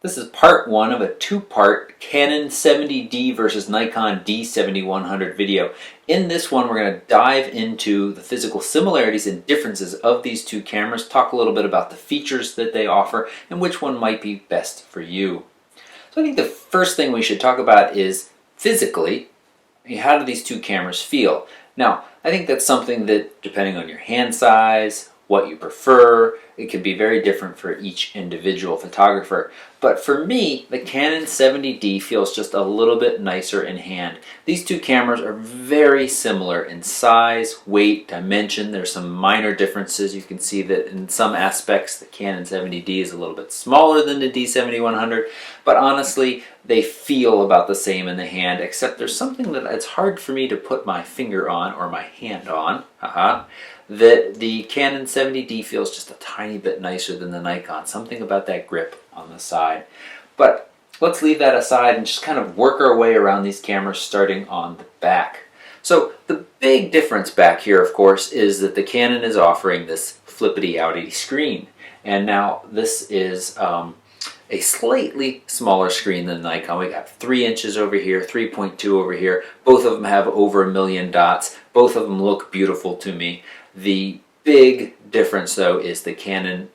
This is part one of a two-part Canon 70D versus Nikon D7100 video. In this one, we're going to dive into the physical similarities and differences of these two cameras, talk a little bit about the features that they offer, and which one might be best for you. So I think the first thing we should talk about is physically, how do these two cameras feel? Now, I think that's something that, depending on your hand size, what you prefer, it can be very different for each individual photographer. But for me, the Canon 70D feels just a little bit nicer in hand. These two cameras are very similar in size, weight, dimension. There's some minor differences. You can see that in some aspects the Canon 70D is a little bit smaller than the D7100, but honestly they feel about the same in the hand, except there's something that it's hard for me to put my finger on or my hand on. That the Canon 70D feels just a tiny bit nicer than the Nikon. Something about that grip on the side. But let's leave that aside and just kind of work our way around these cameras, starting on the back. So the big difference back here, of course, is that the Canon is offering this flippity-outy screen. And now this is a slightly smaller screen than the Nikon. We got 3 inches over here, 3.2 over here. Both of them have over 1 million dots. Both of them look beautiful to me. The big difference, though, is the Canon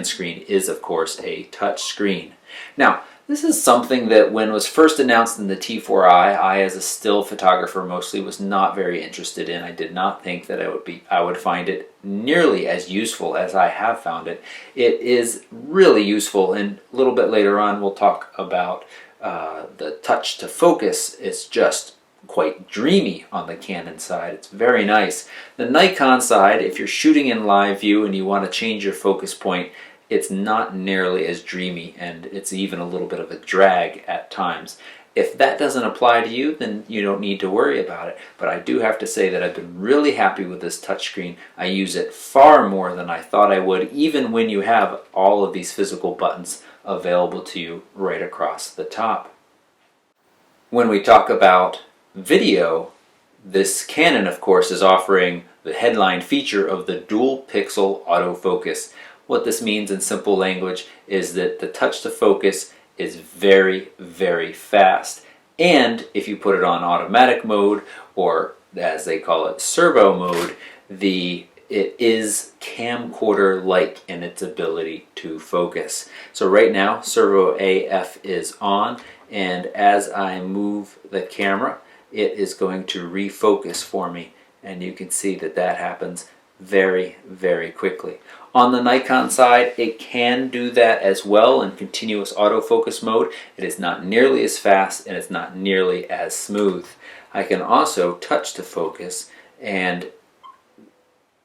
screen is, of course, a touch screen. Now, this is something that when it was first announced in the T4i, I, as a still photographer mostly, was not very interested in. I did not think that I would find it nearly as useful as I have found it. It is really useful, and a little bit later on we'll talk about the touch to focus. It's just quite dreamy on the Canon side. It's very nice. The Nikon side, if you're shooting in live view and you want to change your focus point, it's not nearly as dreamy, and it's even a little bit of a drag at times. If that doesn't apply to you, then you don't need to worry about it. But I do have to say that I've been really happy with this touchscreen. I use it far more than I thought I would, even when you have all of these physical buttons available to you right across the top. When we talk about video, this Canon, of course, is offering the headline feature of the dual pixel autofocus. What this means in simple language is that the touch to focus is very, very fast, and if you put it on automatic mode, or as they call it, servo mode, it is camcorder-like in its ability to focus. So right now, servo AF is on, and as I move the camera, it is going to refocus for me, and you can see that that happens very, very quickly. On the Nikon side, it can do that as well in continuous autofocus mode. It is not nearly as fast, and it's not nearly as smooth. I can also touch to focus, and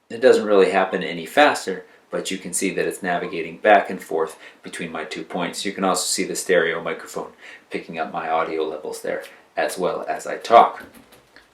it doesn't really happen any faster, but you can see that it's navigating back and forth between my 2 points. You can also see the stereo microphone picking up my audio levels there as well as I talk.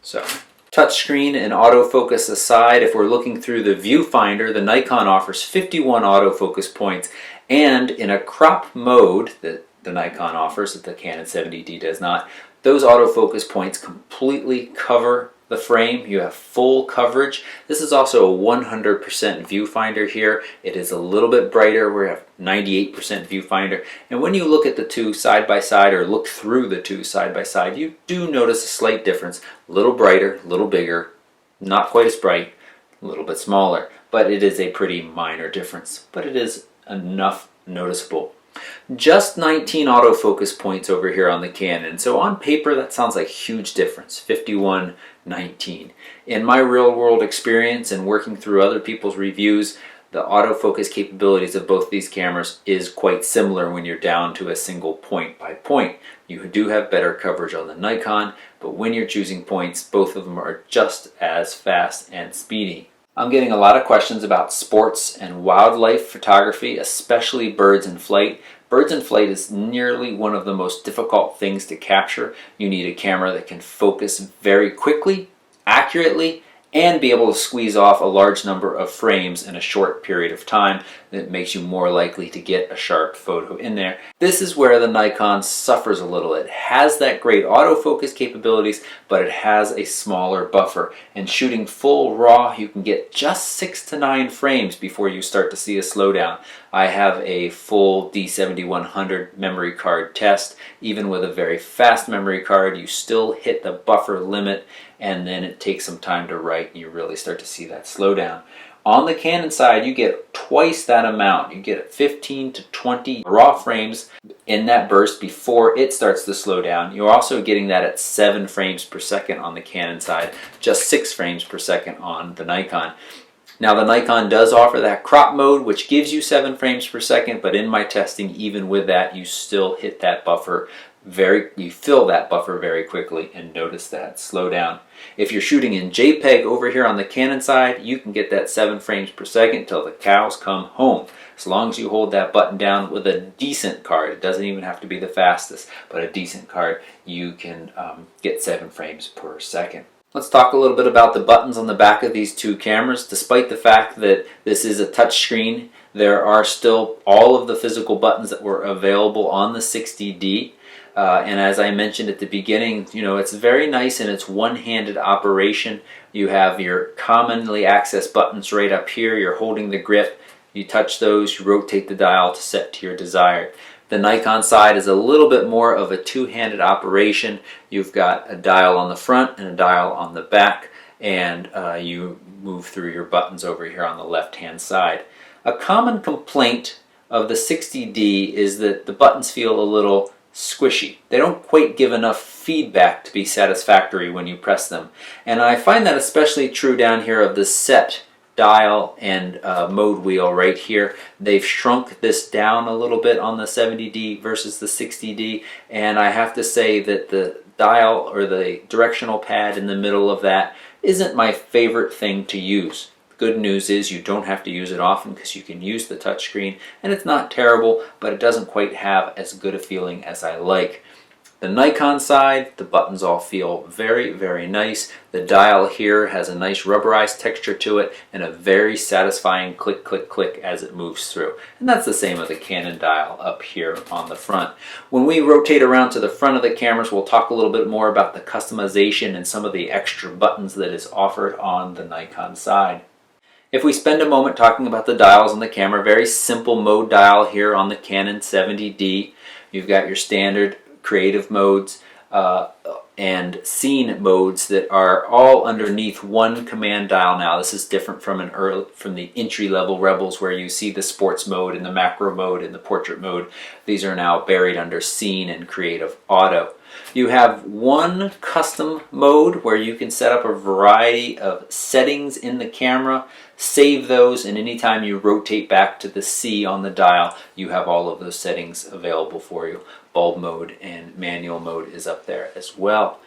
So, touchscreen and autofocus aside, if we're looking through the Viewfinder, the Nikon offers 51 autofocus points, and in a crop mode that the Nikon offers, that the Canon 70D does not, those autofocus points completely cover the frame. You have full coverage. This is also a 100% viewfinder here. It is a little bit brighter. We have 98% viewfinder. And when you look at the two side by side, or look through the two side by side, you do notice a slight difference. A little brighter, a little bigger, not quite as bright, a little bit smaller. But it is a pretty minor difference. But it is enough noticeable. Just 19 autofocus points over here on the Canon. So on paper that sounds like a huge difference, 51, 19. In my real world experience and working through other people's reviews, the autofocus capabilities of both these cameras is quite similar when you're down to a single point by point. You do have better coverage on the Nikon, but when you're choosing points, both of them are just as fast and speedy. I'm getting a lot of questions about sports and wildlife photography, especially birds in flight. Birds in flight is nearly one of the most difficult things to capture. You need a camera that can focus very quickly, accurately, and be able to squeeze off a large number of frames in a short period of time that makes you more likely to get a sharp photo in there. This is where the Nikon suffers a little. It has that great autofocus capabilities, but it has a smaller buffer. And shooting full RAW, you can get just 6 to 9 frames before you start to see a slowdown. I have a full D7100 memory card test. Even with a very fast memory card, you still hit the buffer limit, and then it takes some time to write and you really start to see that slowdown. On the Canon side, you get twice that amount. You get 15 to 20 raw frames in that burst before it starts to slow down. You're also getting that at 7 frames per second on the Canon side, just 6 frames per second on the Nikon. Now the Nikon does offer that crop mode, which gives you 7 frames per second, but in my testing, even with that, you still hit that buffer you fill that buffer very quickly and notice that slowdown. If you're shooting in JPEG over here on the Canon side, you can get that 7 frames per second till the cows come home. As long as you hold that button down with a decent card, it doesn't even have to be the fastest, but a decent card, you can get 7 frames per second. Let's talk a little bit about the buttons on the back of these two cameras. Despite the fact that this is a touchscreen, there are still all of the physical buttons that were available on the 60D. And as I mentioned at the beginning, it's very nice in its one-handed operation. You have your commonly accessed buttons right up here. You're holding the grip. You touch those, you rotate the dial to set to your desired. The Nikon side is a little bit more of a two-handed operation. You've got a dial on the front and a dial on the back, and you move through your buttons over here on the left-hand side. A common complaint of the 60D is that the buttons feel a little squishy. They don't quite give enough feedback to be satisfactory when you press them. And I find that especially true down here of the set dial and mode wheel right here. They've shrunk this down a little bit on the 70D versus the 60D, and I have to say that the dial or the directional pad in the middle of that isn't my favorite thing to use. Good news is you don't have to use it often because you can use the touchscreen, and it's not terrible, but it doesn't quite have as good a feeling as I like. The Nikon side, the buttons all feel very, very nice. The dial here has a nice rubberized texture to it and a very satisfying click, click, click as it moves through. And that's the same with the Canon dial up here on the front. When we rotate around to the front of the cameras, we'll talk a little bit more about the customization and some of the extra buttons that is offered on the Nikon side. If we spend a moment talking about the dials on the camera, very simple mode dial here on the Canon 70D. You've got your standard creative modes and scene modes that are all underneath one command dial now. This is different from the entry-level Rebels where you see the sports mode and the macro mode and the portrait mode. These are now buried under scene and creative auto. You have one custom mode where you can set up a variety of settings in the camera, save those, and anytime you rotate back to the C on the dial, you have all of those settings available for you. Bulb mode and manual mode is up there as well.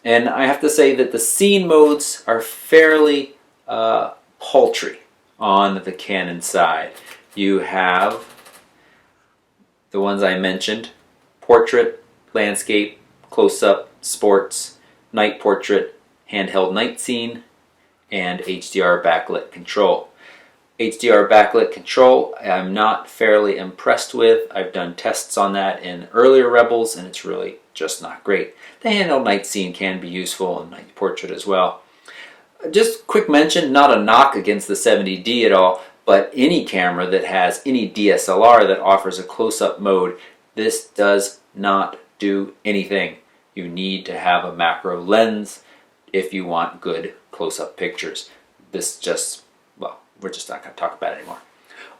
And I have to say that the scene modes are fairly paltry on the Canon side. You have the ones I mentioned: portrait, landscape, close-up, sports, night portrait, handheld night scene, and HDR backlit control. HDR backlit control I'm not fairly impressed with. I've done tests on that in earlier Rebels and it's really just not great. The handheld night scene can be useful in night portrait as well. Just quick mention, not a knock against the 70D at all, but any camera that has any DSLR that offers a close-up mode, this does not do anything. You need to have a macro lens if you want good close-up pictures. This just, well, we're just not going to talk about it anymore.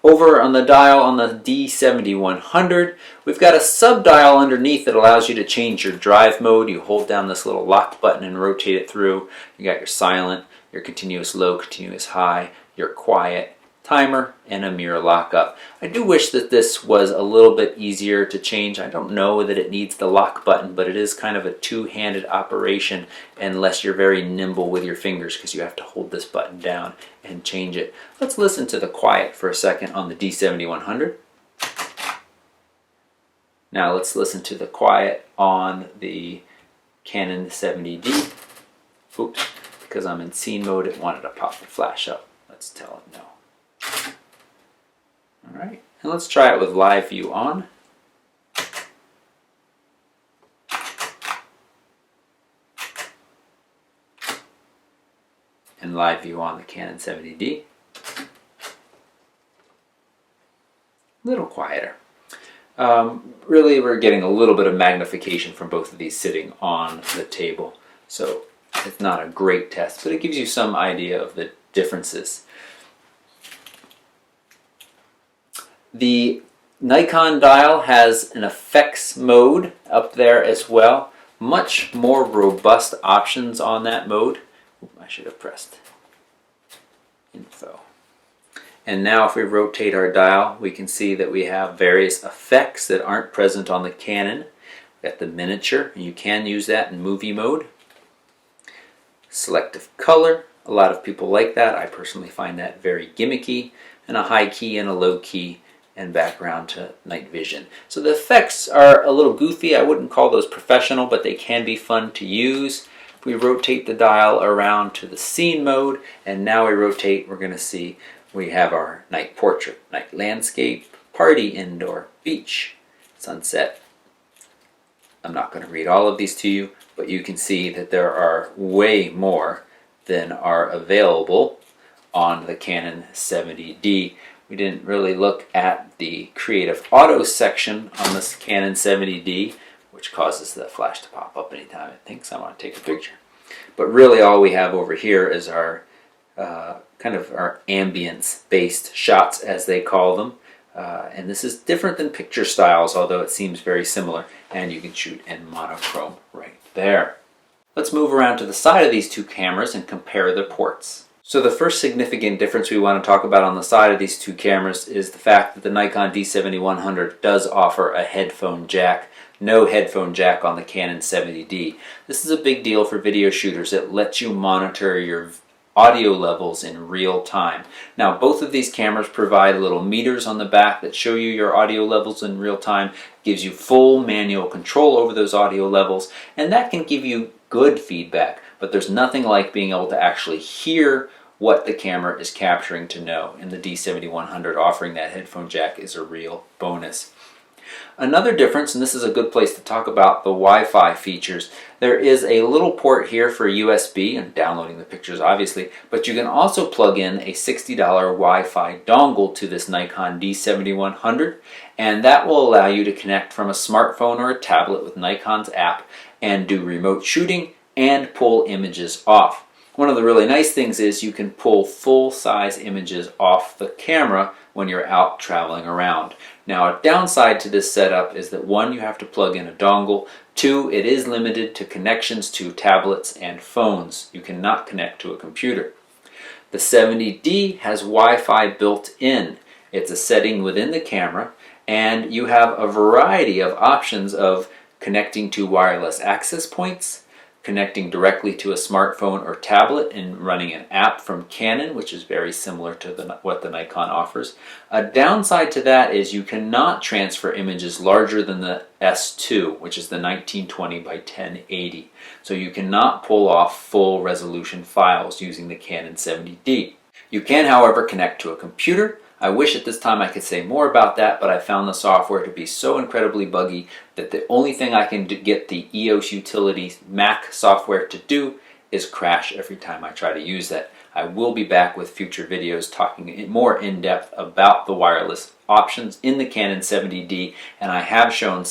Over on the dial on the D7100, we've got a sub-dial underneath that allows you to change your drive mode. You hold down this little lock button and rotate it through. You got your silent, your continuous low, continuous high, your quiet, timer, and a mirror lockup. I do wish that this was a little bit easier to change. I don't know that it needs the lock button, but it is kind of a two-handed operation unless you're very nimble with your fingers because you have to hold this button down and change it. Let's listen to the quiet for a second on the D7100. Now let's listen to the quiet on the Canon 70D. Oops, because I'm in scene mode, it wanted to pop the flash up. Let's tell it no. Alright, and let's try it with live view on. And live view on the Canon 70D. little quieter. Really, we're getting a little bit of magnification from both of these sitting on the table. So it's not a great test, but it gives you some idea of the differences. The Nikon dial has an effects mode up there as well. Much more robust options on that mode. I should have pressed info. And now if we rotate our dial, we can see that we have various effects that aren't present on the Canon. We've got the miniature, and you can use that in movie mode. Selective color, a lot of people like that. I personally find that very gimmicky. And a high key and a low key and background to night vision. So the effects are a little goofy. I wouldn't call those professional, but they can be fun to use. If we rotate the dial around to the scene mode, and now we rotate, we're going to see we have our night portrait, night landscape, party, indoor, beach, sunset. I'm not going to read all of these to you, but you can see that there are way more than are available on the Canon 70D. We didn't really look at the creative auto section on this Canon 70D, which causes the flash to pop up anytime it thinks I want to take a picture. But really all we have over here is our kind of our ambience-based shots, as they call them. And this is different than picture styles, although it seems very similar. And you can shoot in monochrome right there. Let's move around to the side of these two cameras and compare the ports. So the first significant difference we want to talk about on the side of these two cameras is the fact that the Nikon D7100 does offer a headphone jack. No headphone jack on the Canon 70D. This is a big deal for video shooters. It lets you monitor your audio levels in real time. Now both of these cameras provide little meters on the back that show you your audio levels in real time, gives you full manual control over those audio levels, and that can give you good feedback, but there's nothing like being able to actually hear what the camera is capturing to know, and the D7100 offering that headphone jack is a real bonus. Another difference, and this is a good place to talk about the Wi-Fi features, there is a little port here for USB and downloading the pictures obviously, but you can also plug in a $60 Wi-Fi dongle to this Nikon D7100, and that will allow you to connect from a smartphone or a tablet with Nikon's app and do remote shooting and pull images off. One of the really nice things is you can pull full-size images off the camera when you're out traveling around. Now a downside to this setup is that one, you have to plug in a dongle. Two, it is limited to connections to tablets and phones. You cannot connect to a computer. The 70D has Wi-Fi built in. It's a setting within the camera, and you have a variety of options of connecting to wireless access points, connecting directly to a smartphone or tablet and running an app from Canon, which is very similar to what the Nikon offers. A downside to that is you cannot transfer images larger than the S2, which is the 1920 by 1080. So you cannot pull off full resolution files using the Canon 70D. You can, however, connect to a computer. I wish at this time I could say more about that, but I found the software to be so incredibly buggy that the only thing I can get the EOS Utilities Mac software to do is crash every time I try to use that. I will be back with future videos talking more in depth about the wireless options in the Canon 70D, and I have shown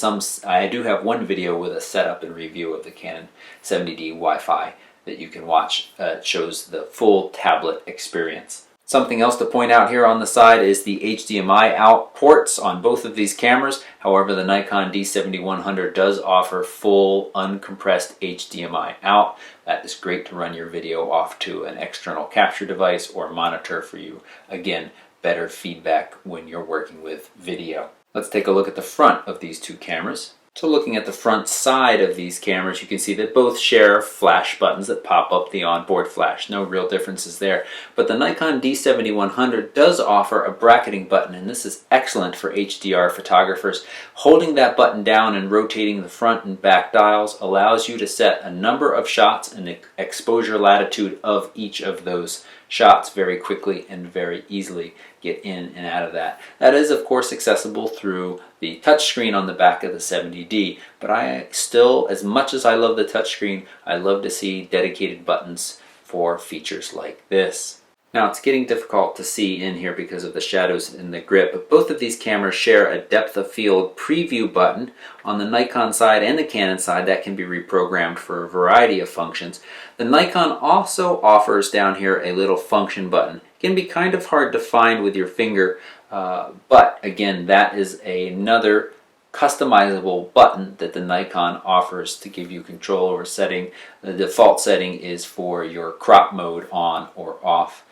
I do have one video with a setup and review of the Canon 70D Wi-Fi that you can watch. It shows the full tablet experience. Something else to point out here on the side is the HDMI out ports on both of these cameras. However, the Nikon D7100 does offer full uncompressed HDMI out. That is great to run your video off to an external capture device or monitor for you. Again, better feedback when you're working with video. Let's take a look at the front of these two cameras. So looking at the front side of these cameras, you can see that both share flash buttons that pop up the onboard flash. No real differences there. But the Nikon D7100 does offer a bracketing button, and this is excellent for HDR photographers. Holding that button down and rotating the front and back dials allows you to set a number of shots and the exposure latitude of each of those shots very quickly and very easily. Get in and out of that. That is, of course, accessible through the touchscreen on the back of the 70D, but I still, as much as I love the touchscreen, I love to see dedicated buttons for features like this. Now it's getting difficult to see in here because of the shadows in the grip, but both of these cameras share a depth of field preview button on the Nikon side and the Canon side that can be reprogrammed for a variety of functions. The Nikon also offers down here a little function button. It can be kind of hard to find with your finger, but again, that is another customizable button that the Nikon offers to give you control over setting. The default setting is for your crop mode on or off.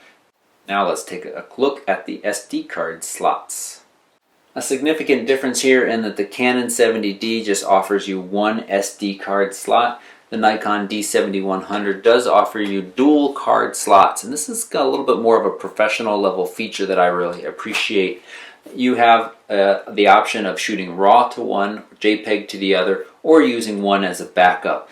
Now let's take a look at the SD card slots. A significant difference here in that the Canon 70D just offers you one SD card slot. The Nikon D7100 does offer you dual card slots, and this has got a little bit more of a professional level feature that I really appreciate. You have the option of shooting RAW to one, JPEG to the other, or using one as a backup.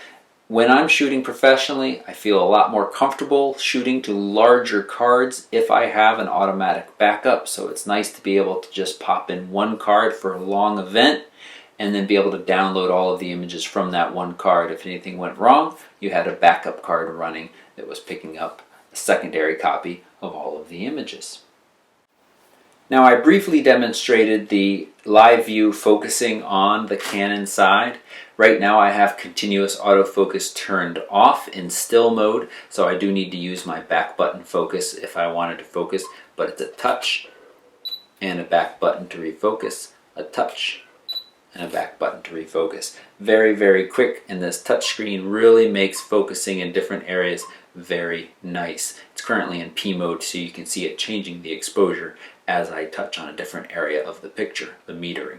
When I'm shooting professionally, I feel a lot more comfortable shooting to larger cards if I have an automatic backup. So it's nice to be able to just pop in one card for a long event and then be able to download all of the images from that one card. If anything went wrong, you had a backup card running that was picking up a secondary copy of all of the images. Now I briefly demonstrated the live view focusing on the Canon side. Right now I have continuous autofocus turned off in still mode, so I do need to use my back button focus if I wanted to focus, but it's a touch and a back button to refocus, a touch and a back button to refocus. Very, very quick, and this touch screen really makes focusing in different areas very nice. It's currently in P mode, so you can see it changing the exposure as I touch on a different area of the picture, the metering.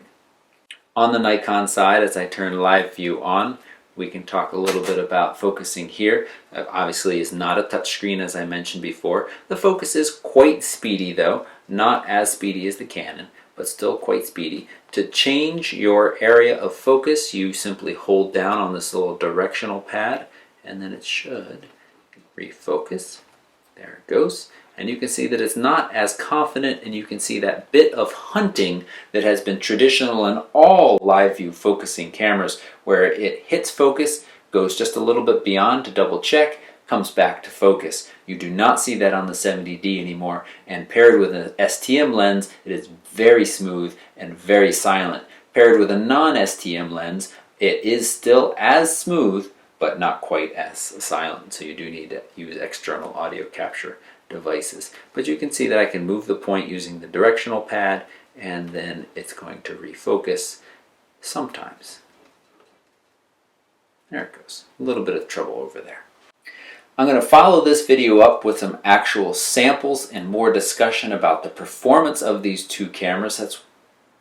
On the Nikon side, as I turn live view on, we can talk a little bit about focusing here. Obviously is not a touch screen as I mentioned before. The focus is quite speedy though, not as speedy as the Canon, but still quite speedy. To change your area of focus, you simply hold down on this little directional pad and then it should refocus. There it goes. And you can see that it's not as confident, and you can see that bit of hunting that has been traditional in all live view focusing cameras, where it hits focus, goes just a little bit beyond to double check, comes back to focus. You do not see that on the 70D anymore, and paired with an STM lens, it is very smooth and very silent. Paired with a non-STM lens, it is still as smooth, but not quite as silent, so you do need to use external audio capture devices. But you can see that I can move the point using the directional pad, and then it's going to refocus sometimes. There it goes. A little bit of trouble over there. I'm going to follow this video up with some actual samples and more discussion about the performance of these two cameras. That's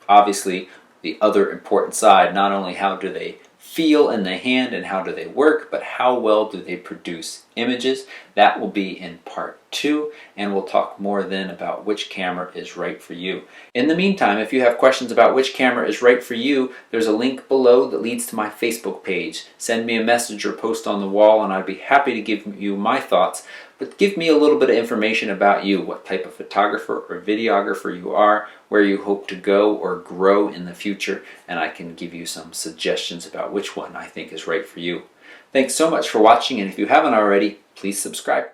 obviously the other important side. Not only how do they feel in the hand and how do they work, but how well do they produce images. That will be in part 2, and we'll talk more then about which camera is right for you. In the meantime, if you have questions about which camera is right for you, there's a link below that leads to my Facebook page. Send me a message or post on the wall and I'd be happy to give you my thoughts, but give me a little bit of information about you, what type of photographer or videographer you are, where you hope to go or grow in the future, and I can give you some suggestions about which one I think is right for you. Thanks so much for watching, and if you haven't already, please subscribe.